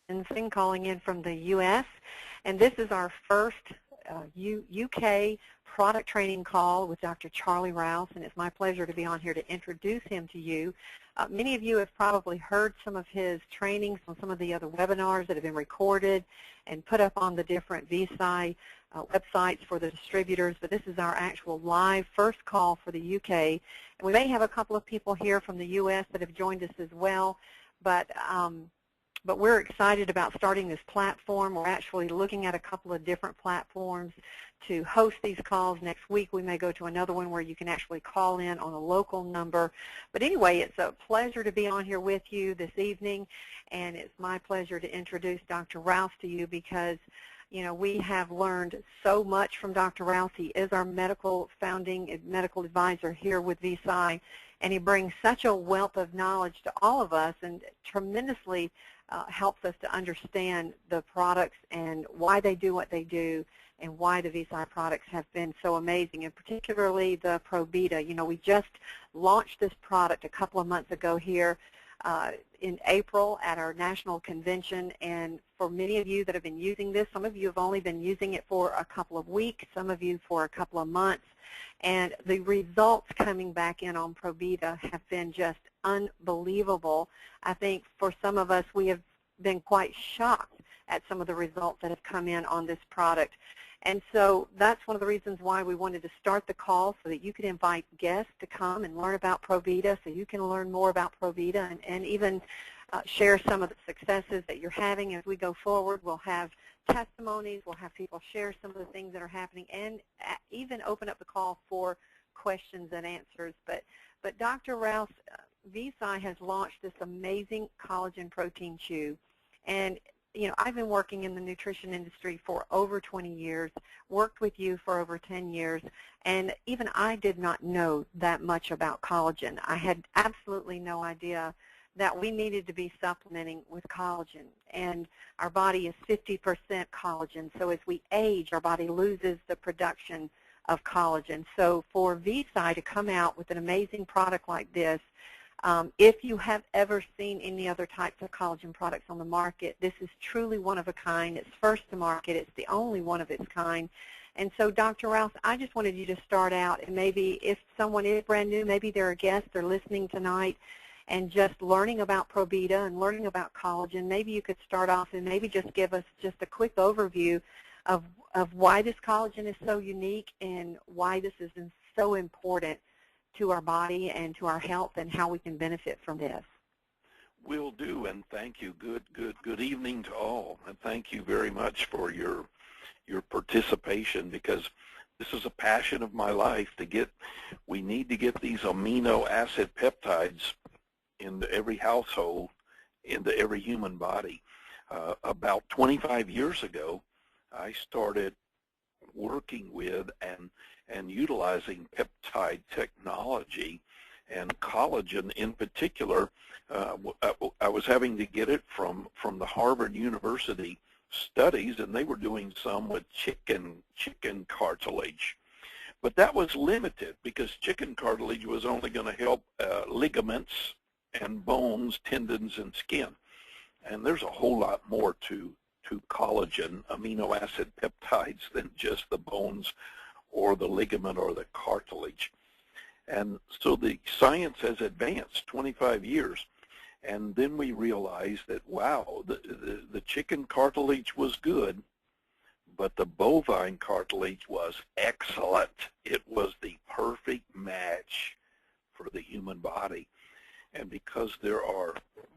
Ginseng calling in from the U.S., and this is our first UK product training call with Dr. Charlie Rouse, and it's my pleasure to be on here to introduce him to you. Many of you have probably heard some of his trainings on some of the other webinars that have been recorded and put up on the different VSI websites for the distributors, but this is our actual live first call for the UK. And we may have a couple of people here from the US that have joined us as well, but we're excited about starting this platform. We're actually looking at a couple of different platforms to host these calls. Next week we may go to another one where you can actually call in on a local number. But anyway, it's a pleasure to be on here with you this evening, and it's my pleasure to introduce Dr. Rouse to you because we have learned so much from Dr. Rouse. He is our founding medical advisor here with VSI, and he brings such a wealth of knowledge to all of us and tremendously helps us to understand the products and why they do what they do and why the VSI products have been so amazing, and particularly the Probita. We just launched this product a couple of months ago here in April at our national convention, and for many of you that have been using this, some of you have only been using it for a couple of weeks, some of you for a couple of months, and the results coming back in on Probita have been just unbelievable. I think for some of us, we have been quite shocked at some of the results that have come in on this product. And so that's one of the reasons why we wanted to start the call, so that you could invite guests to come and learn about Probita, so you can learn more about Probita and even share some of the successes that you're having as we go forward. We'll have testimonies, we'll have people share some of the things that are happening, and even open up the call for questions and answers. But Dr. Rouse, VSI has launched this amazing collagen protein chew, and I've been working in the nutrition industry for over 20 years, worked with you for over 10 years, and even I did not know that much about collagen. I had absolutely no idea that we needed to be supplementing with collagen, and our body is 50% collagen, so as we age, our body loses the production of collagen. So for VSI to come out with an amazing product like this, if you have ever seen any other types of collagen products on the market, this is truly one of a kind. It's first to market. It's the only one of its kind. And so, Dr. Rouse, I just wanted you to start out, and maybe if someone is brand new, maybe they're a guest, they're listening tonight, and just learning about Probita and learning about collagen, maybe you could start off and maybe just give us just a quick overview of why this collagen is so unique and why this is so important to our body and to our health, and how we can benefit from this. Will do, and thank you. Good evening to all, and thank you very much for your participation, because this is a passion of my life. We need to get these amino acid peptides into every household, into every human body. About 25 years ago, I started working with and utilizing peptide technology, and collagen in particular. I was having to get it from the Harvard University studies, and they were doing some with chicken cartilage. But that was limited because chicken cartilage was only going to help ligaments and bones, tendons, and skin. And there's a whole lot more to collagen amino acid peptides than just the bones or the ligament or the cartilage. And so the science has advanced 25 years, and then we realized that, wow, the chicken cartilage was good, but the bovine cartilage was excellent. It was the perfect match for the human body. And because there are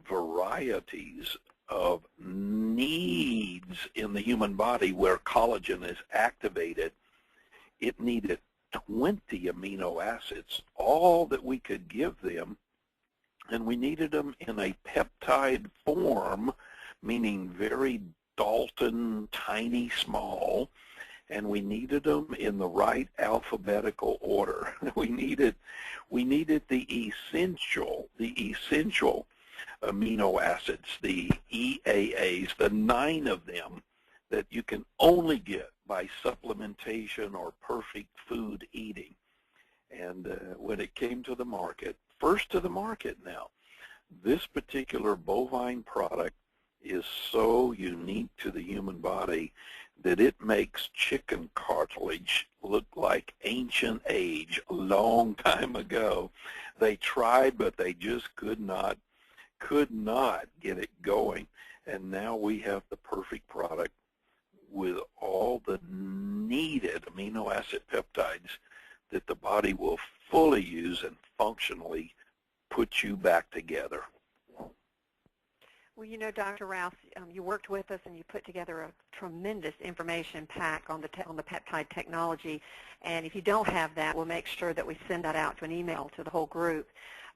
varieties of needs in the human body where collagen is activated, it needed 20 amino acids, all that we could give them, and we needed them in a peptide form, meaning very Dalton, tiny, small, and we needed them in the right alphabetical order. We needed the essential amino acids, the EAAs, the 9 of them that you can only get by supplementation or perfect food eating. And when it came to the market, first to the market now, this particular bovine product is so unique to the human body that it makes chicken cartilage look like ancient age a long time ago. They tried, but they just could not get it going. And now we have the perfect product with all the needed amino acid peptides that the body will fully use and functionally put you back together. Well, you know, Dr. Rouse, you worked with us and you put together a tremendous information pack on the peptide technology. And if you don't have that, we'll make sure that we send that out to an email to the whole group.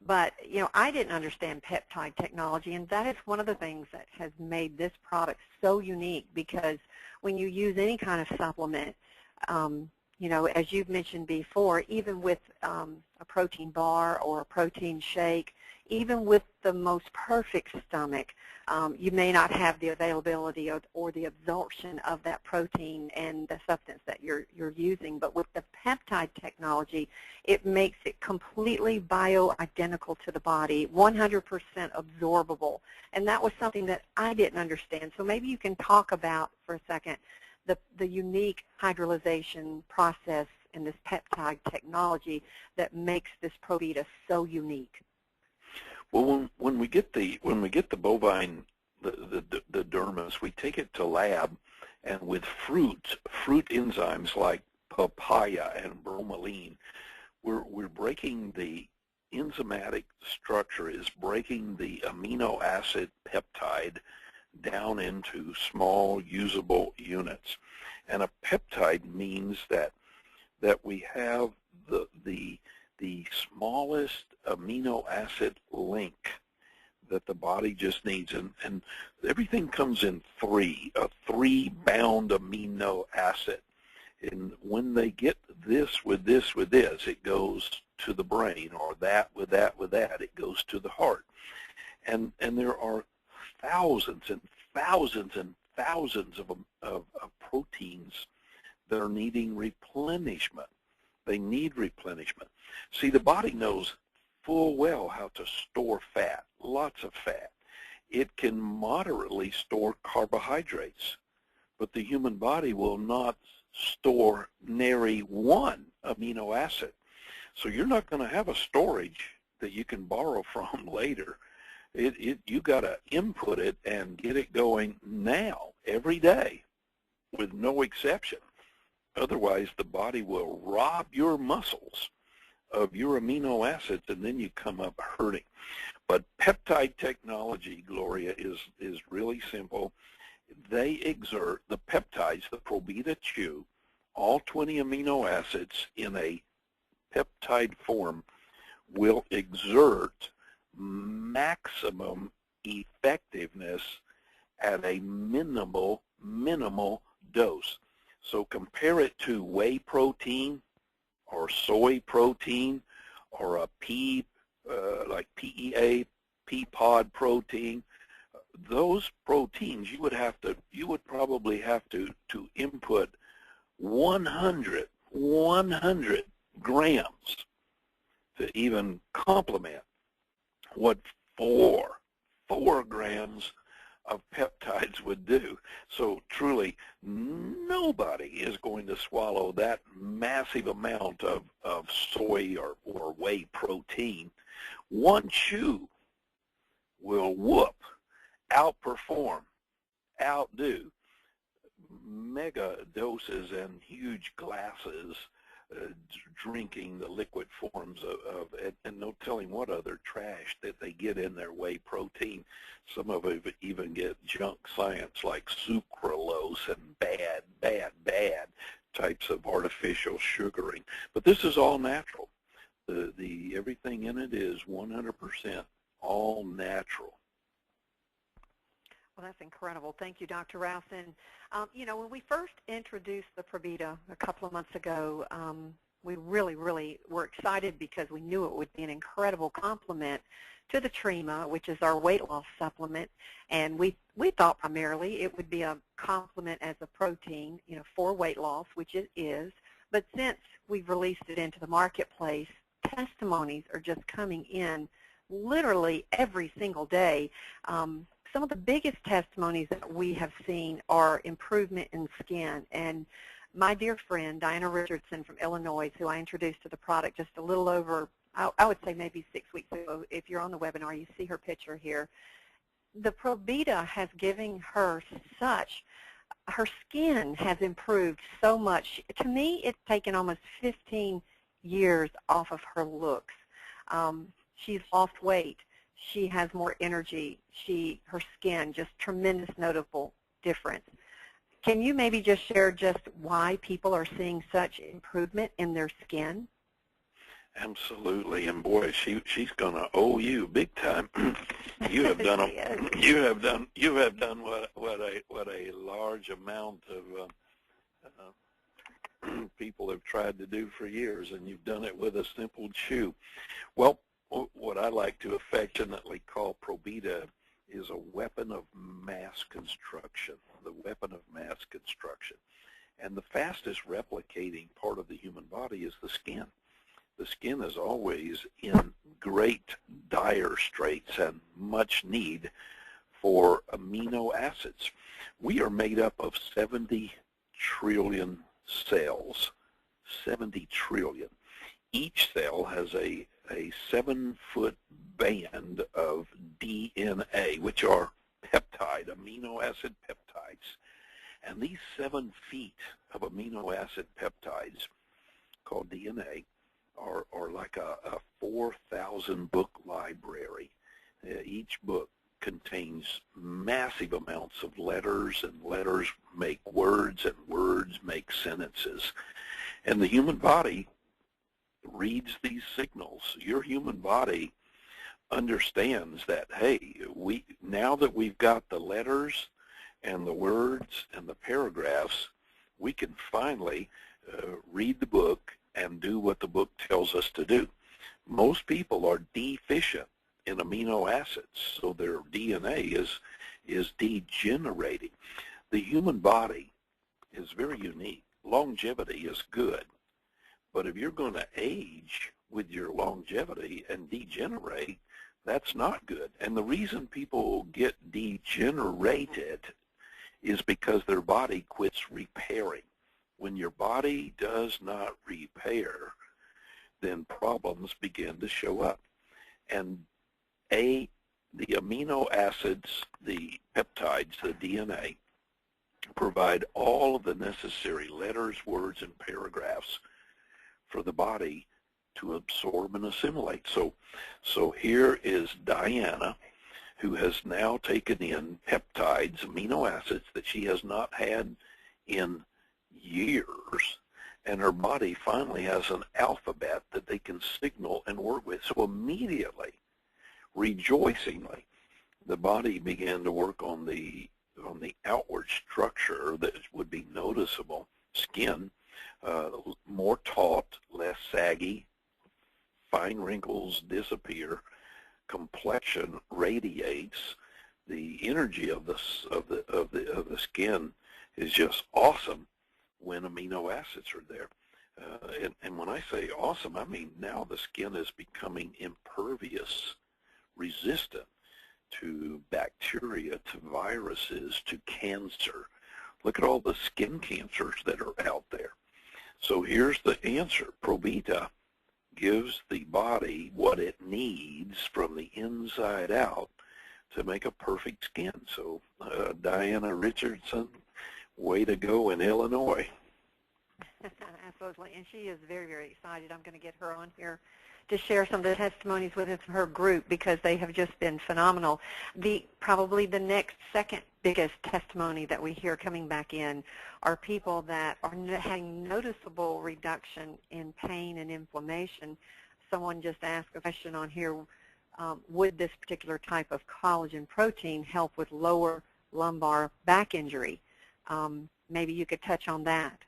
But, you know, I didn't understand peptide technology, and that is one of the things that has made this product so unique, because when you use any kind of supplement, you know, as you've mentioned before, even with a protein bar or a protein shake, even with the most perfect stomach, you may not have the availability or the absorption of that protein and the substance that you're using. But with the peptide technology, it makes it completely bioidentical to the body, 100% absorbable. And that was something that I didn't understand. So maybe you can talk about, for a second, the unique hydrolyzation process in this peptide technology that makes this Probita so unique. Well, when we get the bovine, the dermis, we take it to lab, and with fruit enzymes like papaya and bromelain, we're breaking the enzymatic structure, is breaking the amino acid peptide down into small usable units. And a peptide means that we have the smallest amino acid link that the body just needs, and everything comes in a three-bound amino acid. And when they get this with this with this, it goes to the brain, or that with that with that, it goes to the heart. And there are thousands and thousands and thousands of proteins that are needing replenishment. They need replenishment. See, the body knows full well how to store fat, lots of fat. It can moderately store carbohydrates, but the human body will not store nary one amino acid. So you're not going to have a storage that you can borrow from later. You got to input it and get it going now, every day, with no exception. Otherwise, the body will rob your muscles of your amino acids, and then you come up hurting. But peptide technology, Gloria, is really simple. They exert, the peptides, the Probita chew, all 20 amino acids in a peptide form will exert maximum effectiveness at a minimal dose. So compare it to whey protein or soy protein or a like PEA, pea pod protein. Those proteins you would probably have to input 100 grams to even complement what four grams of peptides would do. So truly, nobody is going to swallow that massive amount of soy or whey protein. One chew will outperform, outdo mega doses and huge glasses drinking the liquid forms of it, and no telling what other trash that they get in their whey protein. Some of it even get junk science like sucralose and bad types of artificial sugaring. But this is all natural. The everything in it is 100% all natural. Well, that's incredible. Thank you, Dr. Rouse. And, you know, when we first introduced the Probita a couple of months ago, we really were excited because we knew it would be an incredible complement to the Trima, which is our weight loss supplement. And we thought primarily it would be a complement as a protein, you know, for weight loss, which it is. But since we've released it into the marketplace, testimonies are just coming in literally every single day. some of the biggest testimonies that we have seen are improvement in skin. And my dear friend, Diana Richardson from Illinois, who I introduced to the product just a little over, I would say maybe 6 weeks ago. If you're on the webinar, you see her picture here. The Probita has given her her skin has improved so much. To me, it's taken almost 15 years off of her looks. She's lost weight. She has more energy. Her skin, just tremendous notable difference. Can you maybe just share just why people are seeing such improvement in their skin? Absolutely, and boy, she's going to owe you big time. You have done what a large amount of people have tried to do for years, and you've done it with a simple chew. Well, what I like to affectionately call Probita is a weapon of mass construction, the weapon of mass construction. And the fastest replicating part of the human body is the skin. The skin is always in great dire straits and much need for amino acids. We are made up of 70 trillion cells, 70 trillion. Each cell has a 7-foot band of DNA, which are amino acid peptides. And these 7 feet of amino acid peptides, called DNA, are like a 4,000 book library. Each book contains massive amounts of letters, and letters make words, and words make sentences. And the human body reads these signals. Your human body understands that, hey, now that we've got the letters and the words and the paragraphs, we can finally read the book and do what the book tells us to do. Most people are deficient in amino acids, so their DNA is degenerating. The human body is very unique. Longevity is good, but if you're going to age with your longevity and degenerate, that's not good. And the reason people get degenerated is because their body quits repairing. When your body does not repair, then problems begin to show up. And the amino acids, the peptides, the DNA, provide all of the necessary letters, words, and paragraphs for the body to absorb and assimilate. So here is Diana, who has now taken in peptides, amino acids that she has not had in years, and her body finally has an alphabet that they can signal and work with. So immediately, rejoicingly, the body began to work on the outward structure that would be noticeable. Skin, more taut, less saggy, fine wrinkles disappear, complexion radiates. The energy of the skin is just awesome when amino acids are there. And when I say awesome, I mean now the skin is becoming impervious, resistant to bacteria, to viruses, to cancer. Look at all the skin cancers that are out there. So here's the answer. Probita gives the body what it needs from the inside out to make a perfect skin. So Diana Richardson, way to go in Illinois. Absolutely, and she is very, very excited. I'm going to get her on here to share some of the testimonies with her group because they have just been phenomenal. Probably the next second biggest testimony that we hear coming back in are people that are having noticeable reduction in pain and inflammation. Someone just asked a question on here, would this particular type of collagen protein help with lower lumbar back injury? Maybe you could touch on that.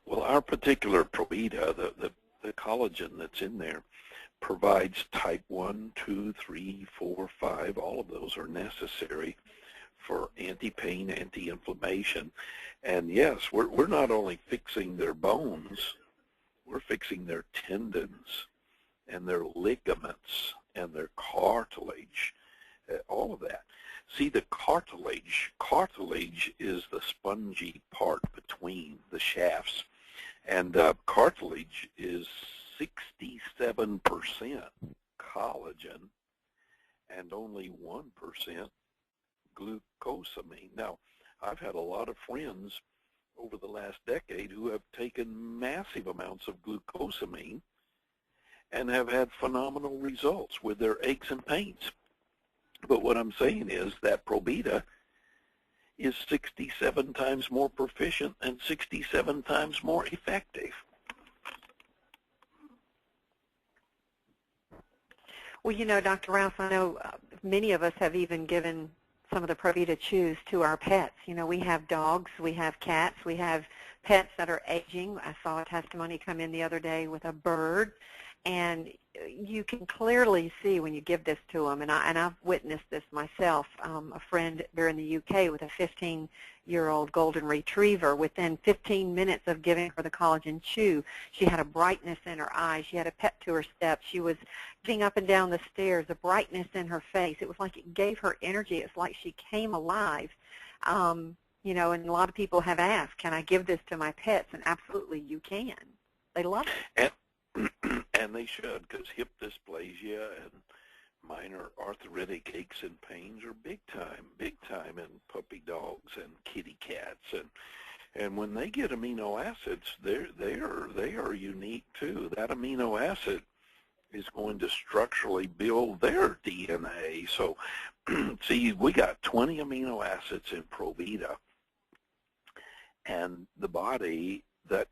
Well, our particular Probita, the collagen that's in there, provides type 1, 2, 3, 4, 5. All of those are necessary for anti-pain, anti-inflammation. And yes, we're not only fixing their bones, we're fixing their tendons and their ligaments and their cartilage, all of that. See, the cartilage is the spongy part between the shafts, and cartilage is 67% collagen and only 1% glucosamine. Now, I've had a lot of friends over the last decade who have taken massive amounts of glucosamine and have had phenomenal results with their aches and pains. But what I'm saying is that Probita is 67 times more proficient and 67 times more effective. Well, you know, Dr. Rouse, I know many of us have even given some of the Probita chews to our pets. You know, we have dogs, we have cats, we have pets that are aging. I saw a testimony come in the other day with a bird, and you can clearly see when you give this to them, and I've witnessed this myself. A friend there in the UK with a 15-year-old golden retriever, within 15 minutes of giving her the collagen chew, she had a brightness in her eyes. She had a pep to her step. She was getting up and down the stairs, a brightness in her face. It was like it gave her energy. It's like she came alive. You know, and a lot of people have asked, can I give this to my pets? And absolutely you can. They love it. And they should, because hip dysplasia and minor arthritic aches and pains are big time in puppy dogs and kitty cats. And when they get amino acids, they are unique too. That amino acid is going to structurally build their DNA. So, see, we got 20 amino acids in Probita, and the body, that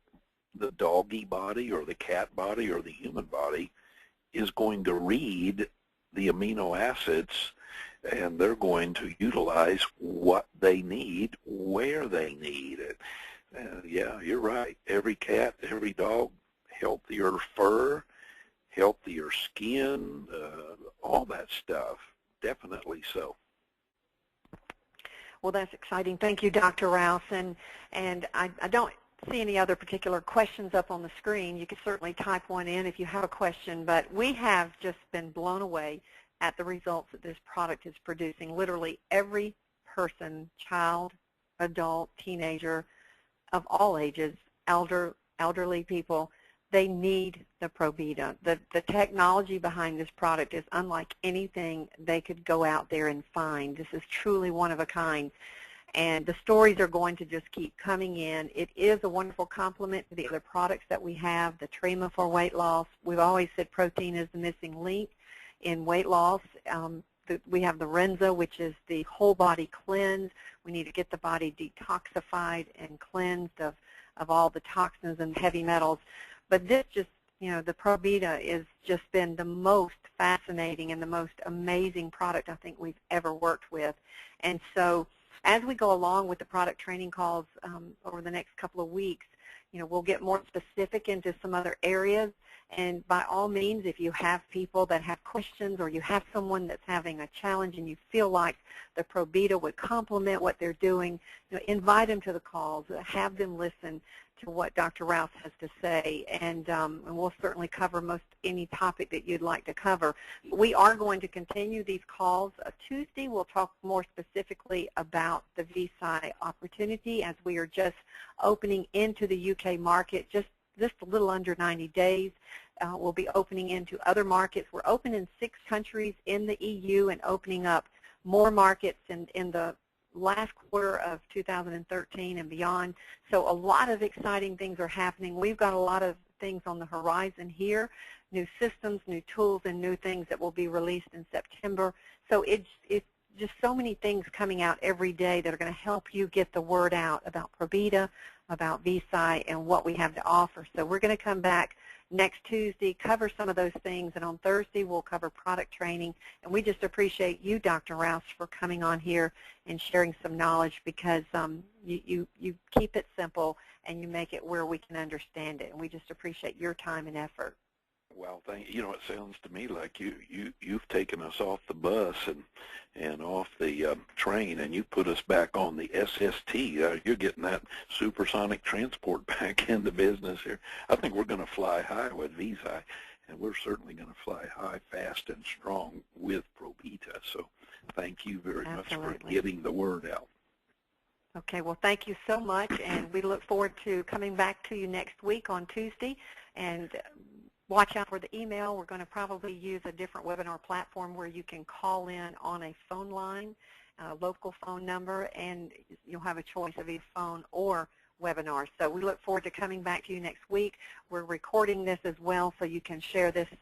the doggy body or the cat body or the human body, is going to read the amino acids, and they're going to utilize what they need, where they need it. Yeah, you're right. Every cat, every dog, healthier fur, healthier skin, all that stuff. Definitely so. Well, that's exciting. Thank you, Dr. Rouse. And I don't see any other particular questions up on the screen. You can certainly type one in if you have a question, but we have just been blown away at the results that this product is producing. Literally every person, child, adult, teenager, of all ages, elderly people, they need the Probita. The technology behind this product is unlike anything they could go out there and find. This is truly one of a kind. And the stories are going to just keep coming in. It is a wonderful complement to the other products that we have, the Trema for weight loss. We've always said protein is the missing link in weight loss. We have the Renza, which is the whole body cleanse. We need to get the body detoxified and cleansed of all the toxins and heavy metals. But this just, you know, the Probita has just been the most fascinating and the most amazing product I think we've ever worked with. And so as we go along with the product training calls over the next couple of weeks, you know, we'll get more specific into some other areas. And by all means, if you have people that have questions or you have someone that's having a challenge and you feel like the Probita would complement what they're doing, you know, invite them to the calls, have them listen to what Dr. Rouse has to say, and we'll certainly cover most any topic that you'd like to cover. We are going to continue these calls. Tuesday, we'll talk more specifically about the VSI opportunity, as we are just opening into the UK market, just a little under 90 days. We'll be opening into other markets. We're open in 6 countries in the EU and opening up more markets in the last quarter of 2013 and beyond. So a lot of exciting things are happening. We've got a lot of things on the horizon here, new systems, new tools, and new things that will be released in September. So it's just so many things coming out every day that are going to help you get the word out about Probita, about VSI, and what we have to offer. So we're going to come back next Tuesday, cover some of those things, and on Thursday we'll cover product training. And we just appreciate you, Dr. Rouse, for coming on here and sharing some knowledge, because you keep it simple and you make it where we can understand it. And we just appreciate your time and effort. Well, thank you. You know, it sounds to me like you've taken us off the bus and off the train, and you put us back on the SST. You're getting that supersonic transport back into business here. I think we're going to fly high with VSI, and we're certainly going to fly high, fast, and strong with Probita. So Thank you very much for Absolutely. getting the word out. Okay, well, thank you so much, and we look forward to coming back to you next week on Tuesday. And watch out for the email. We're going to probably use a different webinar platform where you can call in on a phone line, a local phone number, and you'll have a choice of either phone or webinar. So we look forward to coming back to you next week. We're recording this as well, so you can share this